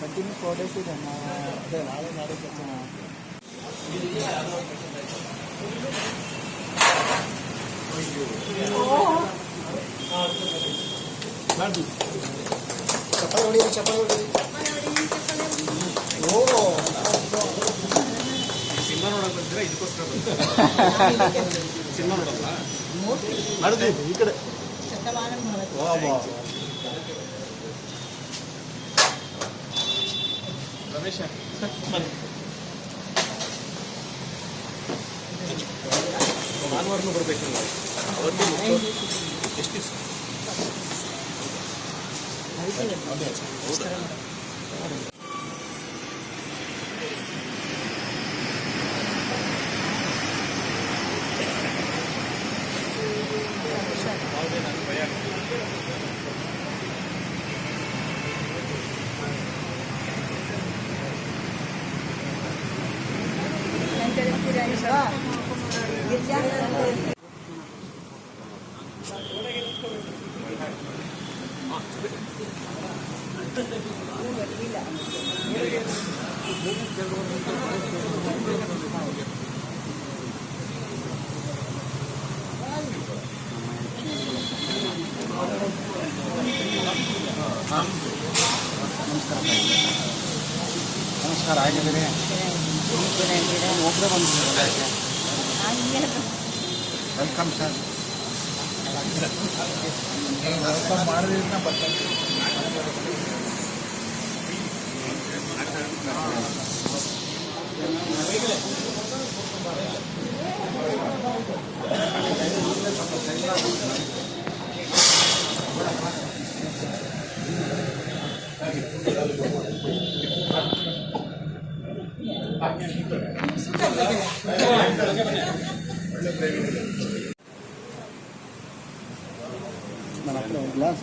Continue 4 days ಇದೆ. ಅದೇ ನಾಳೆ ಕೆಲಸ ಮಾಡಿ ಚಪಾತಿ ಹೊಡಿ ಸಿನಿಮಾ ನೋಡಕ್ ಬರ್ತೀರಾ? ಇದಕ್ಕೋಸ್ಕರ ಸಿನಿಮಾ ನೋಡಲ್ಲ ಮಾಡಿದ್ವಿ ಈ ಕಡೆ ರಮೇಶ ಭಾನುವಾರನೂ ಬರ್ಬೇಕಲ್ಲ ಅವತ್ತೇ ಎಷ್ಟು ದಿವಸ? ನಮಸ್ಕಾರ ಆಗಿದ್ದೀರಿ? ಒಬ್ಬರೇ ಬಂದಿದ್ದೀರಿ? Welcome sir. ವೆಲ್ಕಮ್ ಮಾಡಿದ್ರಿಂದ ಬರ್ತಾರೆ. ನನ್ನ ಹತ್ರ ಒಂದು ಗ್ಲಾಸ್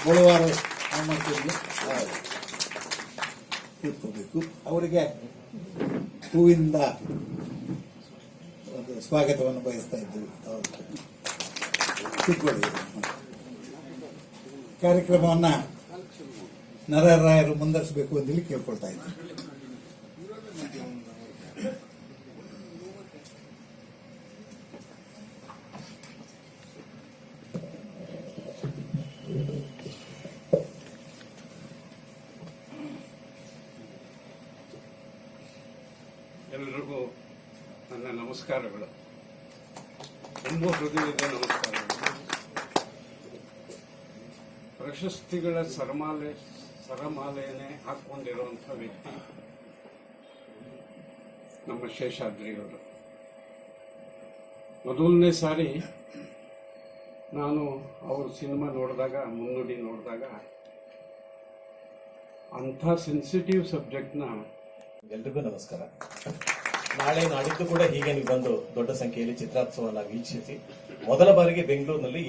ಬುಧವಾರ ಕೂತ್ಕೋಬೇಕು. ಅವರಿಗೆ ಹೂವಿಂದ ಒಂದು ಸ್ವಾಗತವನ್ನು ಬಯಸ್ತಾ ಇದ್ದೀವಿ. ಕೂತ್ಕೊಳ್ಳಿ. ಕಾರ್ಯಕ್ರಮವನ್ನು ನರರಾಯರು ಮುಂದುವರಿಸಬೇಕು ಅಂತೇಳಿ ಕೇಳ್ಕೊಳ್ತಾ ಇದ್ದೀವಿ. ಎಲ್ಲರಿಗೂ ನನ್ನ ನಮಸ್ಕಾರಗಳು, ತುಂಬ ಹೃದಯದ ನಮಸ್ಕಾರಗಳು. ಪ್ರಶಸ್ತಿಗಳ ಸರಮಾಲೆಯನ್ನೇ ಹಾಕೊಂಡಿರುವಂಥ ವ್ಯಕ್ತಿ ನಮ್ಮ ಶೇಷಾದ್ರಿಯವರು. ಮೊದಲನೇ ಸಾರಿ ನಾನು ಅವರು ಸಿನಿಮಾ ನೋಡಿದಾಗ, ಮುನ್ನುಡಿ ನೋಡಿದಾಗ, ಅಂಥ ಸೆನ್ಸಿಟಿವ್ ಸಬ್ಜೆಕ್ಟ್ನ. ಎಲ್ರಿಗೂ ನಮಸ್ಕಾರ. ನಾಳೆ ನಾಡಿದ್ದು ಕೂಡ ಹೀಗೆ ನೀವು ಬಂದು ದೊಡ್ಡ ಸಂಖ್ಯೆಯಲ್ಲಿ ಚಿತ್ರೋತ್ಸವವನ್ನು ವೀಕ್ಷಿಸಿ. ಮೊದಲ ಬಾರಿಗೆ ಬೆಂಗಳೂರಿನಲ್ಲಿ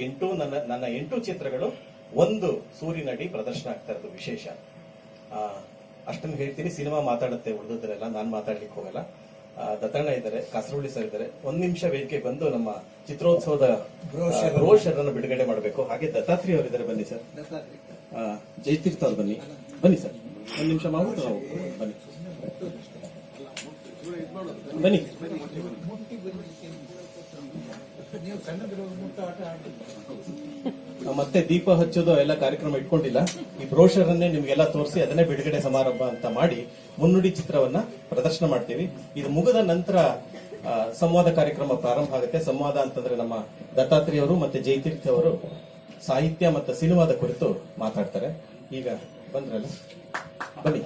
ನನ್ನ 8 ಚಿತ್ರಗಳು ಒಂದು ಸೂರಿನಡಿ ಪ್ರದರ್ಶನ ಆಗ್ತಾ ಇರೋದು ವಿಶೇಷ. ಅಷ್ಟನ್ನು ಹೇಳ್ತೀನಿ. ಸಿನಿಮಾ ಮಾತಾಡುತ್ತೆ, ಉಳಿದೋದ್ರೆಲ್ಲ ನಾನು ಮಾತಾಡ್ಲಿಕ್ಕೆ ಹೋಗಲ್ಲ. ದತ್ತಣ್ಣ ಇದ್ದಾರೆ, ಕಾಸರವಳ್ಳಿ ಸರ್ ಇದ್ದಾರೆ. 1 ನಿಮಿಷ ವೇದಿಕೆ ಬಂದು ನಮ್ಮ ಚಿತ್ರೋತ್ಸವದ ಬ್ರೋಷರ್ ಅನ್ನು ಬಿಡುಗಡೆ ಮಾಡಬೇಕು. ಹಾಗೆ ದತ್ತಾತ್ರಿ ಅವರಿದ್ದಾರೆ, ಬನ್ನಿ ಸರ್. ಜಯತೀರ್ಥ ಅವ್ರು ಬನ್ನಿ ಸರ್. 1 ನಿಮಿಷ ಮಾಡ್ಬಿಟ್ಟು ನಾವು ಬನ್ನಿ. ಮತ್ತೆ ದೀಪ ಹಚ್ಚೋದು ಎಲ್ಲ ಕಾರ್ಯಕ್ರಮ ಇಟ್ಕೊಂಡಿಲ್ಲ. ಈ ಬ್ರೋಷರ್ ಅನ್ನೇ ನಿಮ್ಗೆಲ್ಲ ತೋರಿಸಿ ಅದನ್ನೇ ಬಿಡುಗಡೆ ಸಮಾರಂಭ ಅಂತ ಮಾಡಿ ಮುನ್ನುಡಿ ಚಿತ್ರವನ್ನ ಪ್ರದರ್ಶನ ಮಾಡ್ತೀವಿ. ಇದು ಮುಗಿದ ನಂತರ ಸಂವಾದ ಕಾರ್ಯಕ್ರಮ ಪ್ರಾರಂಭ ಆಗುತ್ತೆ. ಸಂವಾದ ಅಂತಂದ್ರೆ ನಮ್ಮ ದತ್ತಾತ್ರಿ ಅವರು ಮತ್ತೆ ಜಯತೀರ್ಥ ಅವರು ಸಾಹಿತ್ಯ ಮತ್ತು ಸಿನಿಮಾದ ಕುರಿತು ಮಾತಾಡ್ತಾರೆ. ಈಗ ಬಂದ್ರಲ್ಲ, ಬನ್ನಿ.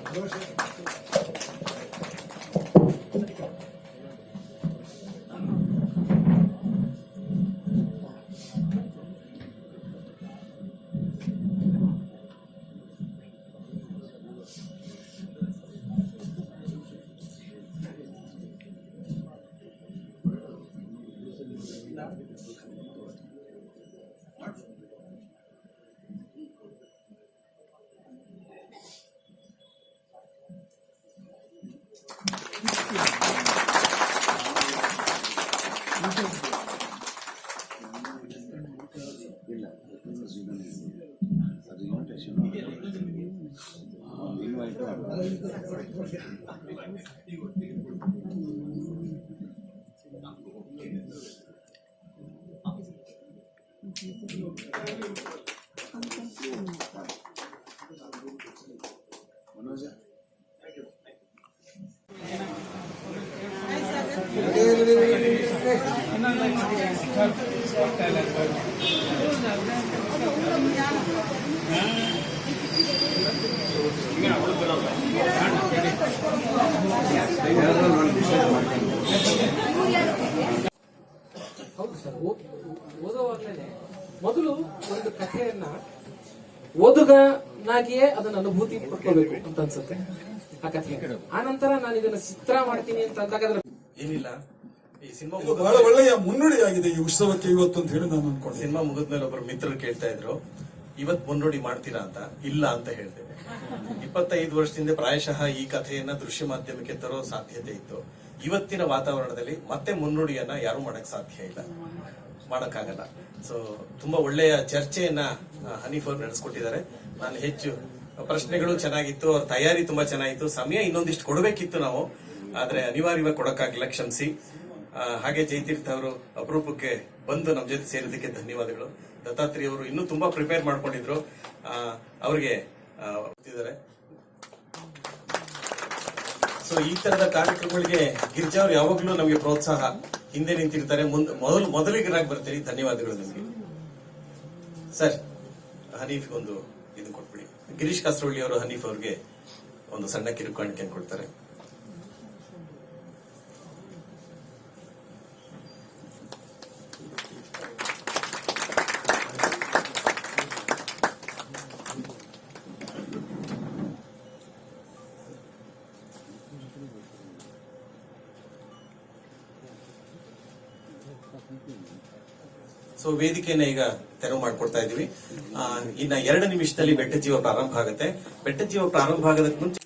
ಹೌದು ಸರ್, ಓದುವಾಗಲೇ ಮೊದಲು ಒಂದು ಕಥೆಯನ್ನ ಓದುಗನಾಗಿಯೇ ಅದನ್ನ ಅನುಭೂತಿ ಪಡ್ಕೋಬೇಕು ಅಂತ ಅನ್ಸುತ್ತೆ ಆ ಕಥೆ. ಆ ನಂತರ ನಾನು ಇದನ್ನ ಚಿತ್ರ ಮಾಡ್ತೀನಿ ಅಂತ ಅಂದಾಗ ಅದ್ರ ಏನಿಲ್ಲ, ಈ ಸಿನಿಮಾ ಇದು ಬಹಳ ಒಳ್ಳೆಯ ಮುನ್ನುಡಿಯಾಗಿದೆ ಈ ಉತ್ಸವಕ್ಕೆ ಇವತ್ತು ಅಂತ ಹೇಳಿ ನಾನು ಅನ್ಕೊಂಡೆ. ಸಿನಿಮಾ ಮುಗಿದ್ಮೇಲೆ ಒಬ್ಬರು ಮಿತ್ರರು ಕೇಳ್ತಾ ಇದ್ರು, ಇವತ್ ಮುನ್ನುಡಿ ಮಾಡ್ತೀರಾ ಅಂತ. ಇಲ್ಲ ಅಂತ ಹೇಳಿದೆ. 25 ವರ್ಷದಿಂದ ಪ್ರಾಯಶಃ ಈ ಕಥೆಯನ್ನ ದೃಶ್ಯ ಮಾಧ್ಯಮಕ್ಕೆ ತರೋ ಸಾಧ್ಯತೆ ಇತ್ತು. ಇವತ್ತಿನ ವಾತಾವರಣದಲ್ಲಿ ಮತ್ತೆ ಮುನ್ನುಡಿಯನ್ನ ಯಾರು ಮಾಡಕ್ ಸಾಧ್ಯ ಇಲ್ಲ, ಮಾಡಕ್ಕಾಗಲ್ಲ. ಸೊ ತುಂಬಾ ಒಳ್ಳೆಯ ಚರ್ಚೆಯನ್ನ ಹನೀಫ್ ಅವರು ನಡೆಸ್ಕೊಟ್ಟಿದ್ದಾರೆ. ನಾನು ಹೆಚ್ಚು ಪ್ರಶ್ನೆಗಳು ಚೆನ್ನಾಗಿತ್ತು, ಅವ್ರ ತಯಾರಿ ತುಂಬಾ ಚೆನ್ನಾಗಿತ್ತು. ಸಮಯ ಇನ್ನೊಂದಿಷ್ಟು ಕೊಡಬೇಕಿತ್ತು ನಾವು, ಆದ್ರೆ ಅನಿವಾರ್ಯವಾಗಿ ಕೊಡಕ್ಕಾಗಿಲ್ಲ, ಕ್ಷಮಿಸಿ. ಹಾಗೆ ಜಯತೀರ್ಥ ಅವರು ಅಪರೂಪಕ್ಕೆ ಬಂದು ನಮ್ಮ ಜೊತೆ ಸೇರಿದ್ದಕ್ಕೆ ಧನ್ಯವಾದಗಳು. ದತ್ತಾತ್ರಿ ಅವರು ಇನ್ನೂ ತುಂಬಾ ಪ್ರಿಪೇರ್ ಮಾಡ್ಕೊಂಡಿದ್ರು, ಅವ್ರಿಗೆ ಇದ್ದಾರೆ. ಸೊ ಈ ತರದ ಕಾರ್ಯಕ್ರಮಗಳಿಗೆ ಗಿರಿಜಾ ಅವರು ಯಾವಾಗ್ಲೂ ನಮಗೆ ಪ್ರೋತ್ಸಾಹ, ಹಿಂದೆ ನಿಂತಿರ್ತಾರೆ, ಮೊದಲಿಗರಾಗಿ ಬರ್ತೀರಿ. ಧನ್ಯವಾದಗಳು ನಿಮಗೆ ಸರ್. ಹನೀಫ್ ಒಂದು ಇದು ಕೊಟ್ಬಿಡಿ. ಗಿರೀಶ್ ಕಾಸರವಳ್ಳಿ ಅವರು ಹನೀಫ್ ಅವ್ರಿಗೆ ಒಂದು ಸಣ್ಣ ಕಿರುಕಾಣಿಕೆ ಕೊಡ್ತಾರೆ. ಸೊ ವೇದಿಕೆಯನ್ನ ಈಗ ತೆರವು ಮಾಡ್ಕೊಡ್ತಾ ಇದೀವಿ. ಇನ್ನ 2 ನಿಮಿಷದಲ್ಲಿ ಬೆಟ್ಟ ಜೀವ ಪ್ರಾರಂಭ ಆಗುತ್ತೆ. ಬೆಟ್ಟ ಜೀವ ಪ್ರಾರಂಭ ಆಗೋದಕ್ಕೆ ಮುಂಚೆ